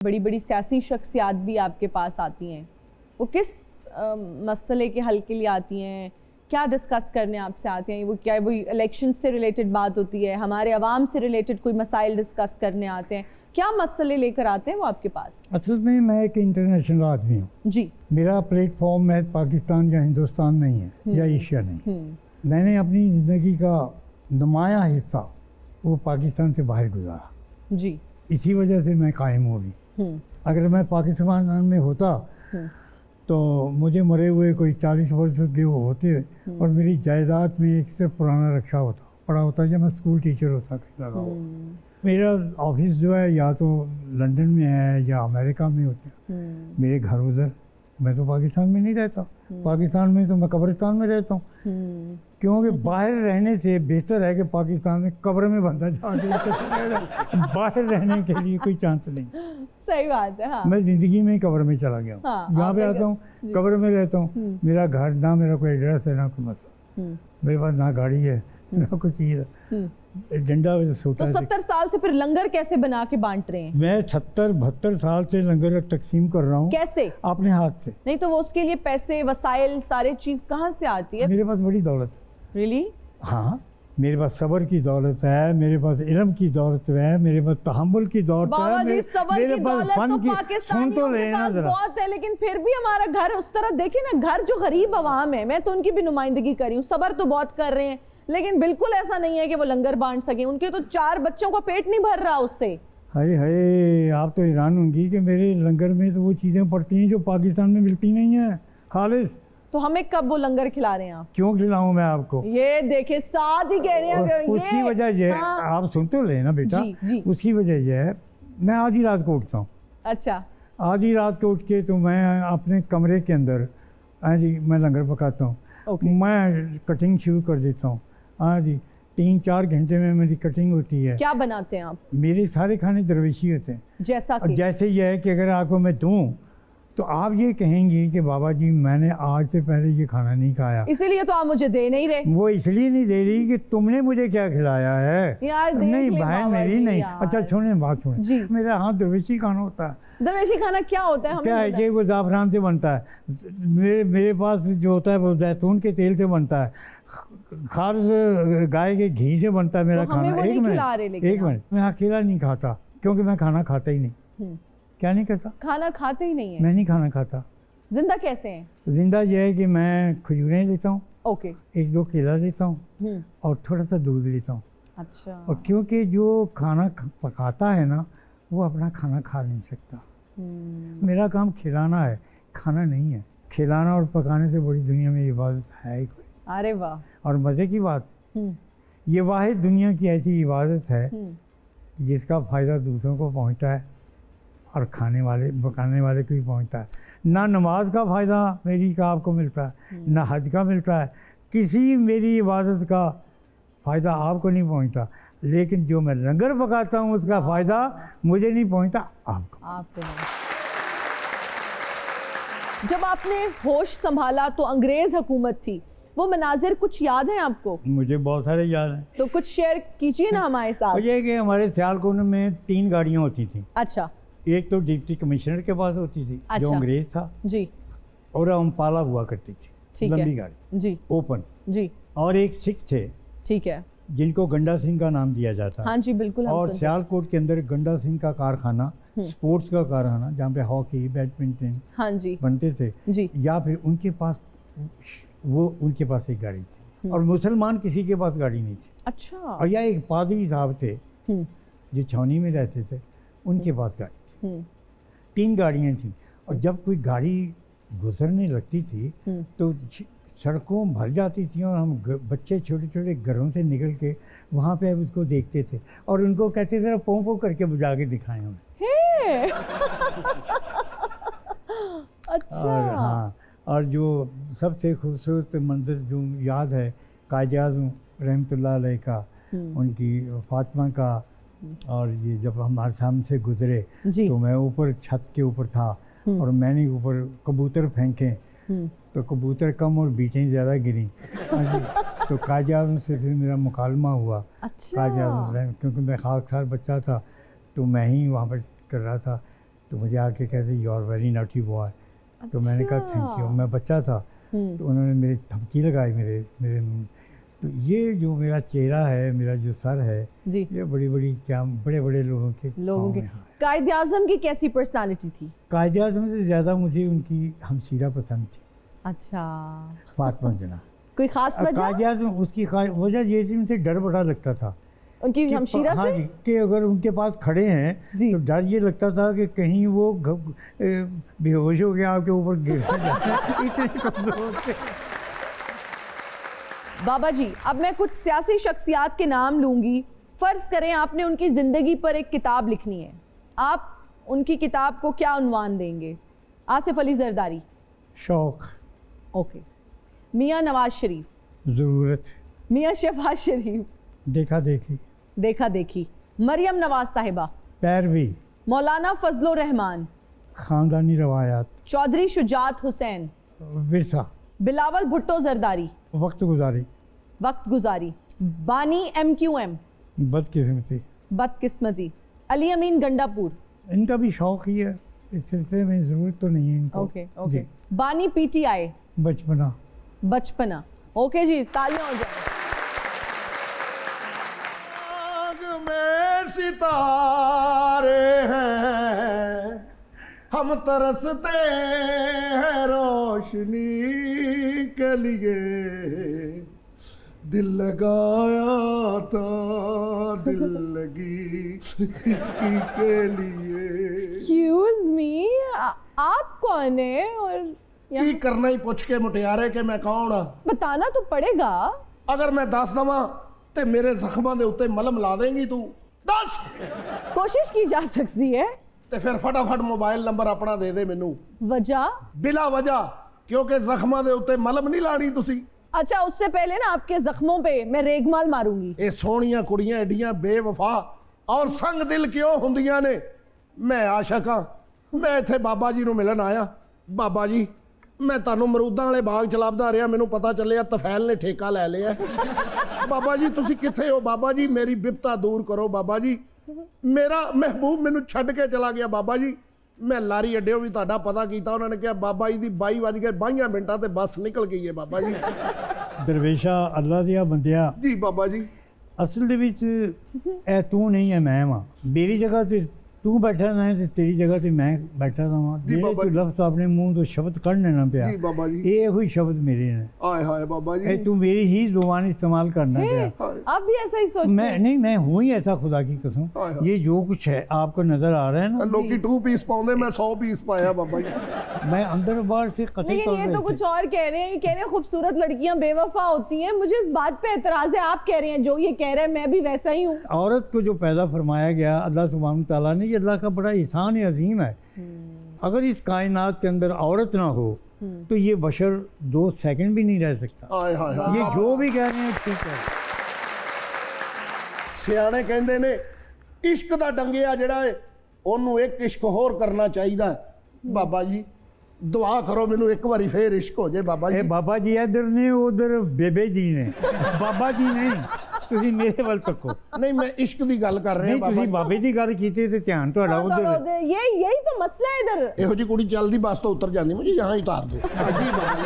बड़ी बड़ी सियासी शख्सियात भी आपके पास आती हैं, वो किस मसले के हल के लिए आती हैं, क्या डिस्कस करने आपसे आते हैं? वो क्या वो इलेक्शन से रिलेटेड बात होती है, हमारे अवाम से रिलेटेड कोई मसाइल डिस्कस करने आते हैं, क्या मसले लेकर आते हैं वो आपके पास? असल में मैं एक इंटरनेशनल आदमी हूँ जी। मेरा प्लेटफॉर्म में पाकिस्तान या हिंदुस्तान नहीं है या एशिया नहीं। मैंने अपनी ज़िंदगी का नुमाया हिस्सा वो पाकिस्तान से बाहर गुजारा जी। इसी वजह से मैं कायम हूँ अभी। अगर मैं पाकिस्तान में होता तो मुझे मरे हुए कोई 40 वर्ष के होते और मेरी जायदाद में एक सिर्फ पुराना रक्षा पड़ा होता या मैं स्कूल टीचर होता कहीं लगा हुआ। मेरा ऑफिस जो है या तो लंदन में है या अमेरिका में होते हैं, मेरे घर उधर। मैं तो पाकिस्तान में नहीं रहता, पाकिस्तान में तो मैं कब्रिस्तान में रहता हूँ, क्योंकि बाहर रहने से बेहतर है कि पाकिस्तान में कब्र में बंदा बाहर रहने के लिए कोई चांस नहीं। सही बात है। हाँ। मैं जिंदगी में ही कब्र में चला गया हूँ। हाँ, यहाँ पे आता हूँ, कब्र में रहता हूँ। मेरा घर ना, मेरा कोई एड्रेस है ना कोई मसला, मेरे पास ना गाड़ी है ना कोई चीज़ है, डंडा सोटा। तो 70 साल से फिर लंगर कैसे बना के बांट रहे हैं? मैं 70-72 साल से लंगर तकसीम कर रहा हूँ। कैसे? अपने हाथ से। नहीं तो वो उसके लिए पैसे वसाइल सारे चीज कहाँ से आती है? मेरे पास बड़ी दौलत है। रियली? हाँ, मेरे पास सब्र की दौलत है, मेरे पास इल्म की दौलत है, मेरे पास तहम्मुल की दौलत है, मेरे पास फन की। सुन तो लेना जरा। बहुत है, लेकिन फिर भी हमारा घर उस तरह देखिए ना, घर जो गरीब अवाम है, मैं तो उनकी भी नुमाइंदगी कर रही हूँ, सब्र तो बहुत कर रहे हैं, लेकिन बिल्कुल ऐसा नहीं है कि वो लंगर बांट सके। उनके तो 4 बच्चों का पेट नहीं भर रहा उससे। हाय हाय, आप तो हैरान होंगी कि मेरे लंगर में तो वो चीज़ें पड़ती हैं जो पाकिस्तान में मिलती नहीं है खालिस। तो हमें कब वो लंगर खिला रहे हैं आप? क्यों खिलाऊं मैं आपको? ये देखिए साथ ही कह रहे हैं। उसकी वजह ये, हाँ। आप सुनते हो लेना बेटा। जी। उसकी वजह ये है, मैं आधी रात को उठता हूँ। अच्छा। आधी रात को उठ के तो मैं अपने कमरे के अंदर, हाँ जी, मैं लंगर पकाता हूँ। मैं कटिंग शुरू कर देता हूँ। हाँ जी, 3-4 घंटे में मेरी कटिंग होती है। क्या बनाते हैं आप? मेरे सारे खाने दरवेशी होते हैं। जैसे ये है कि अगर आपको मैं दूं तो आप ये कहेंगी कि बाबा जी मैंने आज से पहले ये खाना नहीं खाया, इसीलिए तो आप मुझे दे नहीं रहे। वो इसलिए नहीं दे रही कि तुमने मुझे क्या खिलाया है। यार नहीं बहन मेरी नहीं। अच्छा सुने बात सुने, मेरा हाथ दरवेशी खाना होता है। दरवेशी खाना क्या होता है? क्या है कि वो ज़ाफ़रान से बनता है। मेरे पास जो होता है वो जैतून के तेल से बनता है, खास गाय के घी से बनता है मेरा खाना। एक मिनट, मैं अकेला नहीं खाता क्योंकि मैं खाना खाता ही नहीं। क्या नहीं करता? खाना खाते ही नहीं है। मैं नहीं खाना खाता। जिंदा कैसे हैं? जिंदा यह है कि मैं खजूरें लेता हूँ, ओके, 1-2 केला लेता हूँ और थोड़ा सा दूध लेता हूँ। अच्छा। और क्योंकि जो खाना पकाता है ना, वो अपना खाना खा नहीं सकता। मेरा काम खिलाना है, खाना नहीं है। खिलाना और पकाने से बड़ी दुनिया में इबादत है ही कोई? अरे वाह। और मज़े की बात, ये वाहिद दुनिया की ऐसी इबादत है जिसका फ़ायदा दूसरों को पहुँचता है और खाने वाले पकाने वाले को भी पहुँचता है। ना नमाज का फ़ायदा मेरी का आपको मिलता है, ना हज का मिलता है, किसी मेरी इबादत का फ़ायदा आपको नहीं पहुँचता, लेकिन जो मैं लंगर पकाता हूँ उसका फ़ायदा मुझे नहीं पहुँचता, आपको। जब आपने होश संभाला तो अंग्रेज़ हुकूमत थी, वो मनाजिर कुछ याद है आपको? मुझे बहुत सारे याद हैं। तो कुछ शेयर कीजिए ना हमारे साथ। ये कि हमारे सियालकोट में 3 गाड़ियाँ होती थी। अच्छा। एक तो डिप्टी कमिश्नर के पास होती थी। अच्छा। जो अंग्रेज था जी, और अम्पाला हुआ करती थी, लंबी गाड़ी जी, ओपन जी। और एक सिख थे, ठीक है, जिनको गंडा सिंह का नाम दिया जाता है। हाँ जी बिल्कुल। और सियालकोट के अंदर गंडा सिंह का कारखाना, स्पोर्ट्स का कारखाना, जहाँ पे हॉकी बैडमिंटन हाँ जी बनते थे जी। या फिर उनके पास एक गाड़ी थी, और मुसलमान किसी के पास गाड़ी नहीं थी। अच्छा। और या एक पादरी साहब थे जो छावनी में रहते थे, उनके पास गाड़ी थी। 3 गाड़ियाँ थी। और जब कोई गाड़ी गुजरने लगती थी तो सड़कों भर जाती थी और हम बच्चे छोटे छोटे घरों से निकल के वहाँ पे उसको देखते थे और उनको कहते थे पों पों करके बुझा के दिखाएं हमें। अच्छा। और हाँ, और जो सबसे खूबसूरत मंजर जो याद है कायद-ए-आज़म रहमतुल्लाह अलैह का, उनकी फातिमा का, और ये जब हमारे सामने से गुजरे तो मैं ऊपर छत के ऊपर था और मैंने ऊपर कबूतर फेंके तो कबूतर कम और बीटें ज़्यादा गिरी। तो कायद-ए-आज़म से फिर मेरा मुकालमा हुआ। अच्छा। कायद-ए-आज़म, क्योंकि मैं खाकसार बच्चा था तो मैं ही वहाँ पर कर रहा था तो मुझे आके कहते you are very naughty boy. तो मैंने कहा थैंक यू। मैं बच्चा था तो उन्होंने मेरी धमकी लगाई मेरे तो ये जो मेरा चेहरा है, मेरा जो सर है जी, ये बड़े बड़े लोगों के कायद आज़म की कैसी पर्सनालिटी थी? कायद आज़म से ज़्यादा मुझे उनकी हमशीरा पसंद थी। अच्छा, फातिमा जना। कोई खास वजह? कायद आज़म उसकी वजह ये थी, मुझे डर बड़ा लगता था उनकी हमशीरा हाँ से? जी, कि अगर उनके पास खड़े हैं तो डर ये लगता था कि कहीं वो बेहोश हो गया आपके ऊपर गिर जाए। इतने कमजोर थे। बाबा जी, अब मैं कुछ सियासी शख्सियात के नाम लूंगी। फर्ज करें आपने उनकी जिंदगी पर एक किताब लिखनी है, आप उनकी किताब को क्या उन्वान देंगे? आसिफ अली जरदारी। शौक। ओके। मियां नवाज शरीफ। ज़रूरत। मियां शहबाज शरीफ। देखा देखी। देखा देखी। मरियम नवाज साहिबा। पैरवी। मौलाना फजलो रहमान। ख़ानदानी रवायात। चौधरी शुजात हुसैन। विरसा। बिलावल भुट्टो जरदारी। वक्त गुजारी। वक्त गुजारी। बानी MQM। बदकिस्मती। बदकिस्मती। अली अमीन गंडापुर। इनका भी शौक ही है, इस सिलसिले में ज़रूरत तो नहीं है इनको। Okay okay. बानी PTI। बचपना। बचपना। ओके जी, तालियां हो जाए। आग में सितारे हैं, हम तरसते हैं रोशनी के लिए, दिल लगाया था दिल लगी के लिए। एक्सक्यूज मी, आप कौन है? और की करना ही पूछ के मुटियारे के मैं कौन हाँ? बताना तो पड़ेगा। अगर मैं दस दवा ते मेरे जख्मां दे उत्ते मलम ला देंगी तू? दस। कोशिश की जा सकती है। ते फिर फटाफट मोबाइल नंबर अपना दे दे मैनू। वजह? बिला वजह, क्योंकि जख्मां दे उत्ते मलम नहीं लानी तुसी। अच्छा, उससे पहले ना आपके जख्मों पे मैं रेगमाल मारूंगी। ये सोहणियां कुड़ियां एडियां बेवफा और संग दिल क्यों हुंदियां ने? मैं आशक हाँ, मैं इत्थे बाबा जी नूं मिलन आया। बाबा जी, मैं तुहानूं मरूदां वाले बाग च लभदा रहा, मैनूं पता चलिया तफैल ने ठेका लै लिया। बाबा जी तुसी कित्थे हो? बाबा जी मेरी बिपता दूर करो। बाबा जी मेरा महबूब मैनूं छड्ड के चला गया। बाबा जी मैं लारी अड्डिओ भी तुहाडा पता किया, उन्होंने कहा बाबा जी दी 22 वज गए 22 मिनटां ते बस निकल गई है। बाबा जी दरवेशा अल्लाह दिया बंदिया, जी बाबा जी असल दे विच ए तू नहीं है मैं वां। मेरी जगह ते तू बैठा ना ते तेरी जगह ते मैं बैठा था वां। जी जेड़े बाबा तू जी। लफ्ज़ अपने मुंह तो शब्द कढ़ने ना पिया, जी बाबा जी। ये कोई शब्द मेरे ने। आए हाय बाबा ए जी। तू मेरी ही जुबान इस्तेमाल करना पिया। हाय आप भी ऐसा ही सोचते मैं हैं? नहीं, मैं हूँ ही ऐसा, खुदा की कसम। हाय हाय। ये जो कुछ है आपको नजर आ रहा है ना, लोकी 2 पीस पाउंदे, मैं 100 पीस पाया बाबा जी। मैं अंदर बाहर से कतई लेकिन ये तो कुछ और कह रहे हैं। ये कह रहे हैं खूबसूरत लड़कियां बेवफा होती हैं। मुझे इस बात पे एतराज है। आप कह रहे हैं जो ये कह रहे हैं मैं भी वैसा ही हूँ। औरत को जो पैदा फरमाया गया अल्लाह सुब्हान ताला ने, ये अल्लाह का बड़ा एहसान है, अजीम है। अगर इस कायनात के अंदर औरत ना हो तो ये बशर 2 सेकंड भी नहीं रह सकता। आए हाय हाय। ये जो भी कह रहे हैं ठीक है। सियाने कहंदे ने इश्क दा डंगिया जिहड़ा है ओनू एक इश्क होर करना चाहिदा है। बाबा जी दुआ करो मैनू एक बारी फिर इश्क हो जाए। बाबा ए जी बाबा जी इधर ने, उधर बेबे जी ने, बाबा जी नहीं, ਤੁਸੀਂ ਮੇਰੇ ਵੱਲ ਤੱਕੋ। नहीं मैं इश्क दी गल कर रहा नहीं, बाबा ਤੁਸੀਂ जी। ਬਾਬੇ ਦੀ ਗੱਲ ਕੀਤੀ ਤੇ ਧਿਆਨ ਤੁਹਾਡਾ ਉਧਰ। यही तो मसला है इधर। ਇਹੋ जी कुड़ी चलदी बस तो उतर जाती, मुझे यहाँ ही उतार दो। जी बाबा जी।